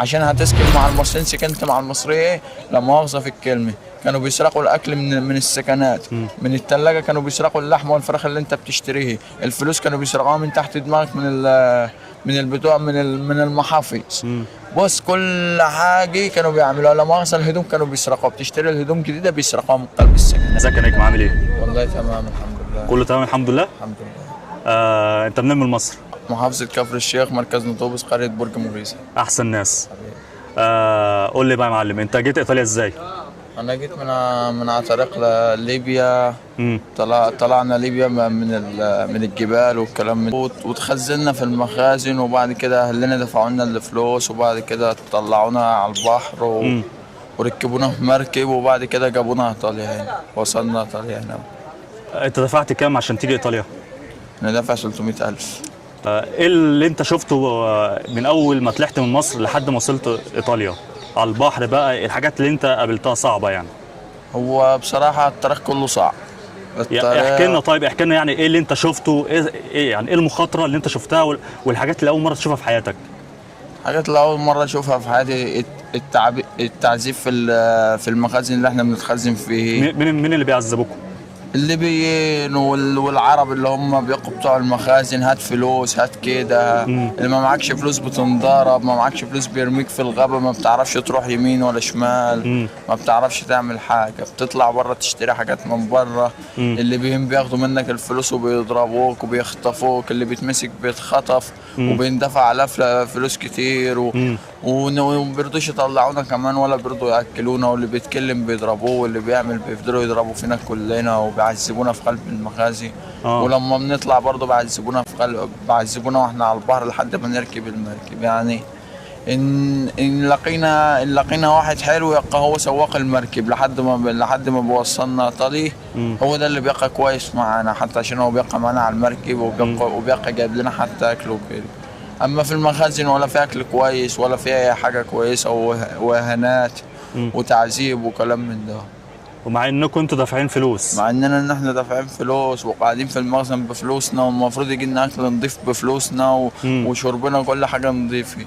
عشان هتسكن مع المصريين، سكنت مع المصريين لا مؤاخذة في الكلمة، كانوا بيسرقوا الاكل من السكنات، من الثلاجه كانوا بيسرقوا اللحمه والفراخ اللي انت بتشتريها، الفلوس كانوا بيسرقوها من تحت دماغك من البتوع من المحافظ. بص كل حاجه كانوا بيعملوها، لا مؤاخذة الهدوم كانوا بيسرقوها، بتشتري الهدوم جديده بيسرقوها من قلب السكن. ازيك يا نجم، عامل ايه؟ والله تمام الحمد لله. كله تمام الحمد لله. الحمد لله. انت منين من مصر؟ محافظة كفر الشيخ، مركز نطوبس، قرية برج موريسي. احسن ناس. قول لي بقى يا معلم، انت جيت ايطاليا ازاي؟ أنا جيت من على طريق ليبيا. طلعنا ليبيا من الجبال والكلام من، وتخزلنا في المخازن، وبعد كده أهلنا دفعوا لنا الفلوس، وبعد كده طلعونا على البحر وركبونا في مركب، وبعد كده جابونا إيطاليا هنا، وصلنا إيطاليا هنا. انت دفعت كام عشان تيجي ايطاليا؟ أنا دافع 300,000. ايه اللي انت شفته من اول ما طلعت من مصر لحد ما وصلت ايطاليا على البحر بقى، الحاجات اللي انت قابلتها صعبه يعني؟ هو بصراحة الطريق كله صعب. احكي لنا، طيب احكي لنا يعني ايه اللي انت شفته، ايه يعني ايه المخاطره اللي انت شفتها والحاجات اللي اول مره تشوفها في حياتك؟ حاجات اللي أول مرة أشوفها في حياتي، التعذيب في المخازن اللي احنا بنتخزن فيه. مين اللي بيعذبوكم؟ الليبيين والعرب اللي هم بيقوا بتوع المخازن، هات فلوس هات كده، اللي ما معكش فلوس بتنضرب، ما معكش فلوس بيرميك في الغابة، ما بتعرفش تروح يمين ولا شمال، ما بتعرفش تعمل حاجة، بتطلع بره تشتري حاجات من بره. الليبيين بياخدوا منك الفلوس وبيضربوك وبيخطفوك، اللي بيتمسك بيتخطف وبيندفع على فلوس كتير وما بيرضوش يطلعونا كمان ولا بيرضوا ياكلونا، واللي بيتكلم بيضربوه، واللي بيعمل بيفضلوا يضربوا فينا كلنا وبيعذبونا في قلب المخازن. ولما بنطلع برضه بيعذبونا واحنا على البحر لحد ما نركب المركب. يعني ان لقينا واحد حلو يبقى هو سواق المركب لحد ما بيوصلنا طريق، هو ده اللي بيبقى كويس معانا، حتى عشان هو بيبقى معانا على المركب وبيبقى جايب لنا حتى اكل وكده. اما في المخازن ولا في اكل كويس ولا في اي حاجه كويسه، واهانات وتعذيب وكلام من ده. ومع انكم انتوا دافعين فلوس، مع اننا احنا دافعين فلوس وقاعدين في المخزن بفلوسنا، والمفروض يجي لنا اكل نضيف بفلوسنا وشربنا كل حاجه نضيفه.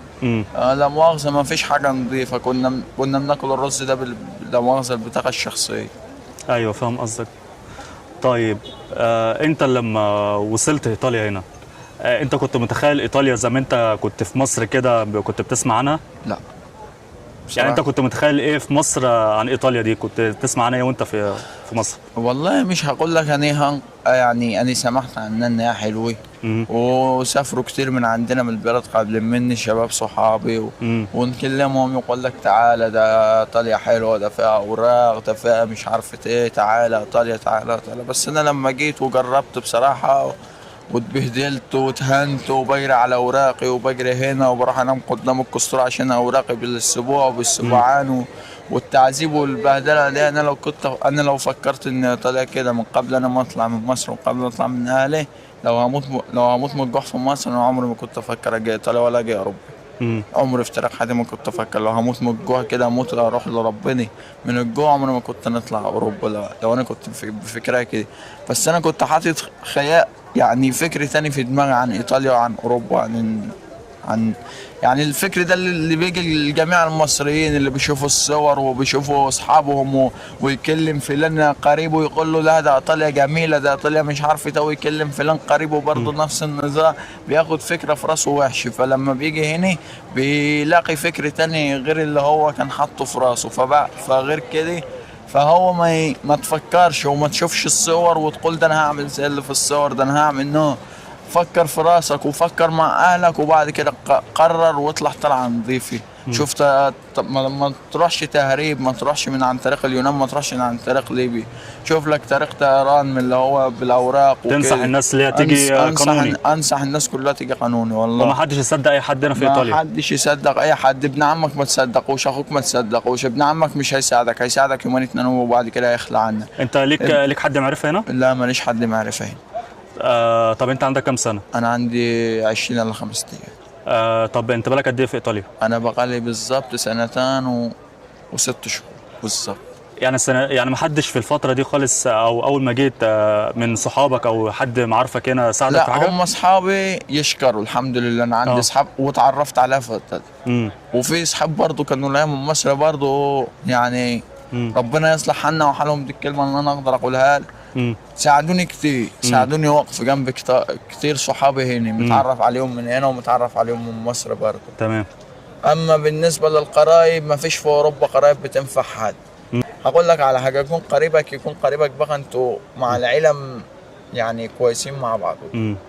لا مؤاخذه ما فيش حاجه نضيفه، كنا بناكل الرز ده لا مؤاخذه البطاقه الشخصيه. ايوه فاهم قصدك. طيب انت لما وصلت ايطاليا هنا، انت كنت متخيل ايطاليا زي ما انت كنت في مصر كده كنت بتسمع عنها؟ لا يعني انت كنت متخيل ايه في مصر عن ايطاليا دي؟ كنت تسمع عنها ايه وانت في مصر؟ والله مش هقول لك يعني انا سمعت عنها انها حلوه، وسافروا كتير من عندنا من البلد قبل مني، شباب صحابي ونكلمهم يقول لك تعالى ده ايطاليا حلوه، ده فيها اوراق، ده فيها مش عارفه ايه، تعالى ايطاليا تعالى. بس انا لما جيت وجربت بصراحه واتبهدلت واتهنت، وبجري على اوراقي وبجري هنا وبروح انام قدام الكسطور عشان اوراقي بالاسبوع وبالاسبوعان والتعذيب والبهدله دي. انا لو فكرت ان ايطاليا كده من قبل انا ما اطلع من مصر وقبل ما اطلع من اهلي، لو هموت من الجوع في مصر، انا عمري ما كنت افكر اجي ايطاليا ولا اجي اوروبا. عمري في تاريخ حياتي ما كنت افكر لو هموت من الجوع كده اموت اروح لربنا من الجوع، عمري ما كنت نطلع اوروبا لو انا كنت بفكرها كده. بس انا كنت حاطط خيال، يعني فكر تاني في دماغي عن ايطاليا وعن اوروبا، عن يعني الفكر ده اللي بيجي لجميع المصريين اللي بيشوفوا الصور وبيشوفوا اصحابهم ويكلم فلان قريبه ويقول له لا ده ايطاليا جميله، ده ايطاليا مش عارف ايه، ويكلم فلان قريبه برضه نفس النظام، بياخد فكره في راسه وحش، فلما بيجي هنا بيلاقي فكر تاني غير اللي هو كان حاطه في راسه، فغير كده فهو ما تفكرش وما تشوفش الصور وتقول ده انا هعمل زي اللي في الصور، ده انا هعمل نو. فكر في راسك وفكر مع اهلك، وبعد كده قرر واطلع طلعه نظيفه. شفت ما تروحش تهريب، ما تروحش من عن طريق اليونان، ما تروحش من عن طريق ليبيا، شوف لك طريق طيران من اللي هو بالاوراق وكده. تنصح الناس اللي هي تيجي قانوني؟ انصح الناس كلها تيجي قانوني والله. وما حدش يصدق اي حد هنا في ايطاليا؟ ما حدش يصدق اي حد، ابن عمك ما تصدقوش، اخوك ما تصدقوش، ابن عمك مش هيساعدك يومين اتنين وبعد كده هيخلع عنك. انت ليك حد معرفه هنا؟ لا ماليش حد معرفه هنا. طب انت عندك كام سنه؟ انا عندي 20 إلى 5 أيام. طب انت بالك قد ايه في ايطاليا؟ انا بقالي بالظبط سنتين و6 شهور بالظبط. يعني يعني ما حدش في الفتره دي خالص او اول ما جيت من صحابك او حد معارفك هنا ساعدك في لا، حاجه؟ هم اصحابي يشكروا الحمد لله، انا عندي اه. اصحاب واتعرفت عليها في الطريق. امم. وفي اصحاب برضو كانوا لاقيهم من مصر برضو يعني. امم. ربنا يصلح حالنا وحالهم، دي الكلمه اللي انا اقدر اقولها لك. امم. ساعدوني كتير، ساعدوني وقف جنب كتير صحابي هنا، متعرف عليهم من هنا ومتعرف عليهم من مصر برضو. تمام. اما بالنسبه للقرايب، ما فيش في اوروبا قرايب بتنفع حد. هقول لك على حاجه، يكون قريبك بقى انتوا مع العيله يعني كويسين مع بعض.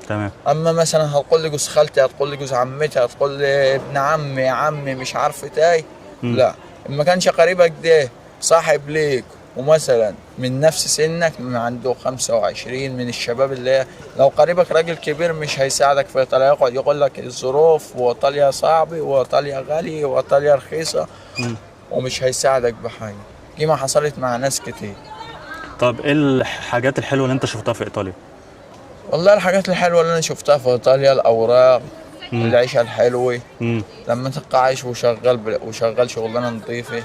تمام. اما مثلا هتقول لي جوز خالتي، هتقول لي جوز عمتي، هتقول لي ابن عمي، عمي، مش عارف ايه. لا، ما كانش قريبك ده صاحب ليك ومثلا من نفس سنك، من عنده 25، من الشباب اللي هي، لو قريبك راجل كبير مش هيساعدك في ايطاليا، يقعد يقول لك الظروف وايطاليا صعبه وايطاليا غاليه وايطاليا رخيصه، ومش هيساعدك بحاجه. دي ما حصلت مع ناس كتير. طب ايه الحاجات الحلوه اللي انت شفتها في ايطاليا؟ والله الحاجات الحلوه اللي انا شفتها في ايطاليا الاوراق، العيشه الحلوه، لما تبقى عايش وشغال شغلانه نظيفه.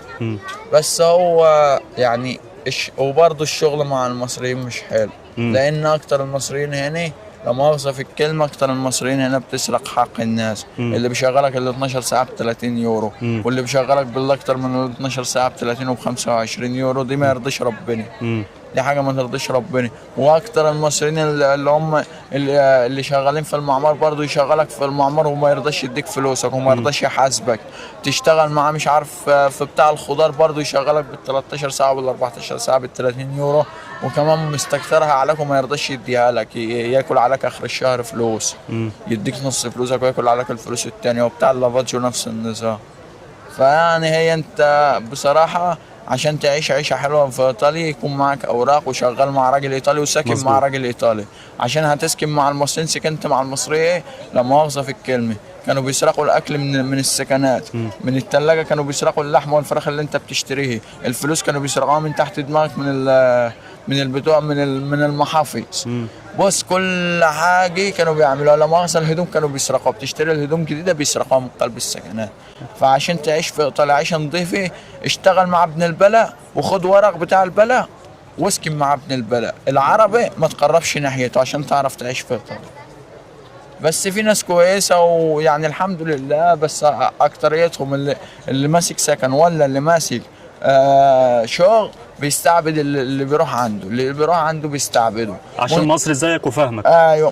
بس هو يعني وبرضه الشغل مع المصريين مش حلو، لان اكتر المصريين هنا، لا مؤاخذة في الكلمة، أكتر المصريين هنا بتسرق حق الناس. اللي بيشغلك ال 12 ساعة ب 30 يورو، واللي بيشغلك بالأكتر من ال 12 ساعة ب 30 وب 25 يورو، دي ما يرضيش ربنا. دي حاجة ما ترضيش ربنا. وأكتر المصريين اللي هم اللي شغالين في المعمار برضه يشغلك في المعمار وما يرضاش يديك فلوسك وما يرضاش يحاسبك. تشتغل معاه مش عارف في بتاع الخضار برضه يشغلك بال 13 ساعة وبال 14 ساعة بال 30 يورو، وكمان مستكترها عليك وما يرضاش يديها لك، ياكل عليك اخر الشهر فلوس، يديك نص فلوسك وياكل عليك الفلوس التانية. وبتاع اللافاتجو نفس النظام. فيعني هي انت بصراحة عشان تعيش عيشة حلوة في ايطاليا يكون معك اوراق وشغال مع راجل ايطالي وساكن مظبوط. مع راجل ايطالي. عشان هتسكن مع المصريين، سكنت مع المصريين لا مؤاخذة في الكلمة، كانوا بيسرقوا الاكل من السكنات، من الثلاجة كانوا بيسرقوا اللحم والفراخ اللي انت بتشتريه، الفلوس كانوا بيسرقوها من تحت دماغك من البتوع من المحافظ. بص، كل حاجة كانوا بيعملوها. لا مؤاخذة الهدوم كانوا بيسرقوها، بتشتري الهدوم جديدة بيسرقوها من قلب السكنات. فعشان تعيش في ايطاليا عيشة نظيفة، اشتغل مع ابن البلد وخد ورق بتاع البلد واسكن مع ابن البلد. العربي ما تقربش ناحيته عشان تعرف تعيش في ايطاليا. بس في ناس كويسة ويعني الحمد لله، بس أكتريتهم اللي ماسك سكن ولا اللي ماسك شغل بيستعبد اللي بيروح عنده، اللي بيروح عنده بيستعبده عشان مصري زيك وفاهمك. ايوه،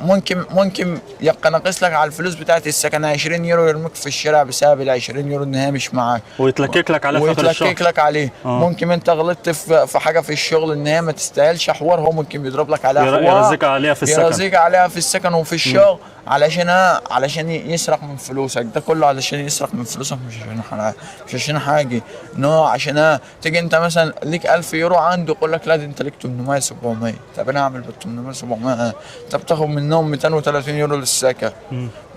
ممكن يبقى ناقص لك على الفلوس بتاعت السكن 20 يورو، يرميك في الشارع بسبب ال 20 يورو ان هي مش معاك، ويتلكك لك على اخر الشهر. ويتلكك لك عليه. ممكن انت غلطت في حاجه في الشغل ان هي ما تستاهلش حوار، هو ممكن يضرب لك عليها حوار، يرزيك عليها في السكن، يرزيك عليها في السكن وفي الشغل. علشان يسرق من فلوسك، ده كله علشان يسرق من فلوسك، مش عشان حاجه. نو عشان تيجي انت مثلا ليك 1000 يورو عنده، يقول لك لا ده انت ليك 800 700. طب انا اعمل بال 800 700؟ انت بتاخد منهم 230 يورو للسكن،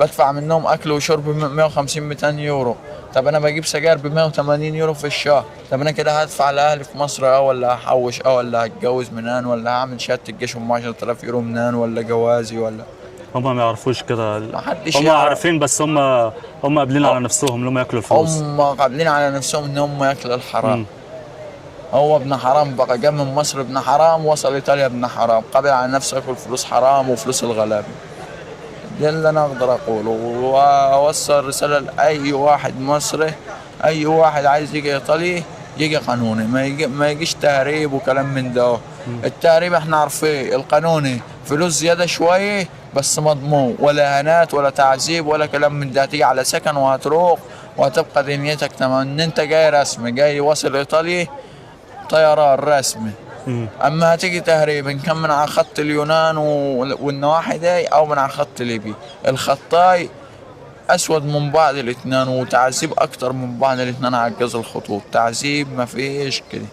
بدفع منهم اكل وشرب 150 200 يورو. طب انا بجيب سجاير ب 180 يورو في الشهر. طب انا كده هدفع لاهلي في مصر ولا هحوش ولا هتجوز منين ولا هعمل شهاده الجيش ام 10000 يورو منين ولا جوازي ولا؟ هم ما يعرفوش كده، محدش هم يعرف. عارفين، بس هم قابلين على نفسهم انهم ياكلوا الفلوس. هم قابلين على نفسهم ان هم ياكلوا الحرام. هو ابن حرام بقى، جاء من مصر ابن حرام، وصل ايطاليا ابن حرام، قابل على نفسه ياكل فلوس حرام وفلوس الغلابه. ده اللي انا اقدر اقوله، واوصل رساله لاي واحد مصري، اي واحد عايز يجي ايطاليا يجي قانوني، ما يجيش تهريب وكلام من ده. التهريب احنا عارفين، القانوني فلوس زياده شويه بس مضمون، ولا هنات ولا تعذيب ولا كلام من ده. هتيجي على سكن وهتروح وهتبقى دنيتك تمام، ان انت جاي رسمي، جاي واصل ايطاليا طيران رسمي. اما هتيجي تهريب ان كان من على خط اليونان والنواحي دي او من على خط ليبيا، الخطاي اسود من بعض الاثنين، وتعذيب اكتر من بعض الاثنين على جواز الخطوط، تعذيب ما فيش كده.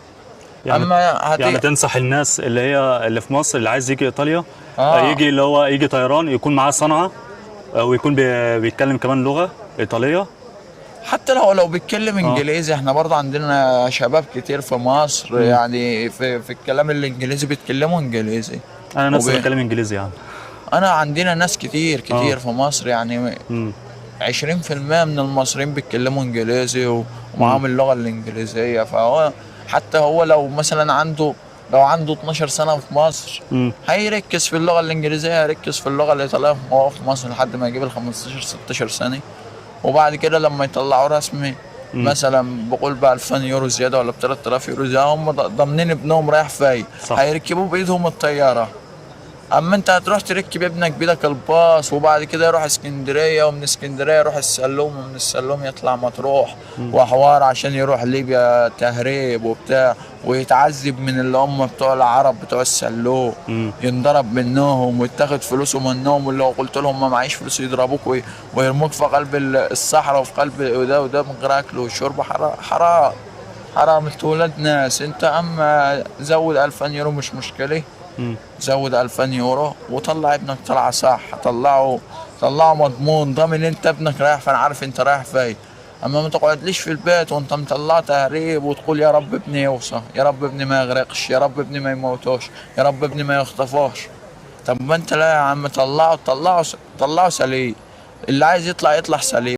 يعني تنصح الناس اللي في مصر اللي عايز يجي ايطاليا يجي اللي هو يجي طيران، يكون معاه صنعه ويكون بيتكلم كمان لغه ايطاليه، حتى لو بيتكلم انجليزي. احنا برضه عندنا شباب كتير في مصر يعني في الكلام الانجليزي بيتكلموا انجليزي. انا نفسي بتكلم انجليزي يعني. انا عندنا ناس كتير في مصر يعني 20% من المصريين بيتكلموا انجليزي ومعاهم اللغه الانجليزيه. فهو حتى هو لو مثلا عنده 12 سنة في مصر، هيركز في اللغة الإنجليزية، هيركز في اللغة الإيطالية وهو في مصر لحد ما يجيب ال 15 16 سنة. وبعد كده لما يطلعوا رسمي مثلا بقول ب 2000 يورو زيادة ولا ب 3000 يورو زيادة، هم ضامنين ابنهم رايح فاي، هيركبوا بإيدهم الطيارة. اما انت هتروح تركب ابنك بيدك الباص، وبعد كده يروح اسكندريه، ومن اسكندريه يروح السلوم، ومن السلوم يطلع مطروح وحوار عشان يروح ليبيا تهريب وبتاع، ويتعذب من اللي هم بتوع العرب بتوع السلوم، ينضرب منهم ويتاخد فلوسه منهم، واللي لو قلت لهم ما معيش فلوس يضربوك ويرموك في قلب الصحراء وفي قلب وده من غير اكل وشرب. حرام حرام، انتوا ولاد ناس. انت اما زود 2000 يورو مش مشكله، زود 2000 يورو وطلع ابنك طلعه صح، طلعه مضمون، ضامن انت ابنك رايح فين، عارف انت رايح فين. اما ما تقعدليش في البيت وانت مطلع تهريب وتقول يا رب ابني يوصل، يا رب ابني ما يغرقش، يا رب ابني ما يموتوش، يا رب ابني ما يخطفوش. طب ما انت لا يا عم، طلعه سليم، اللي عايز يطلع سليم.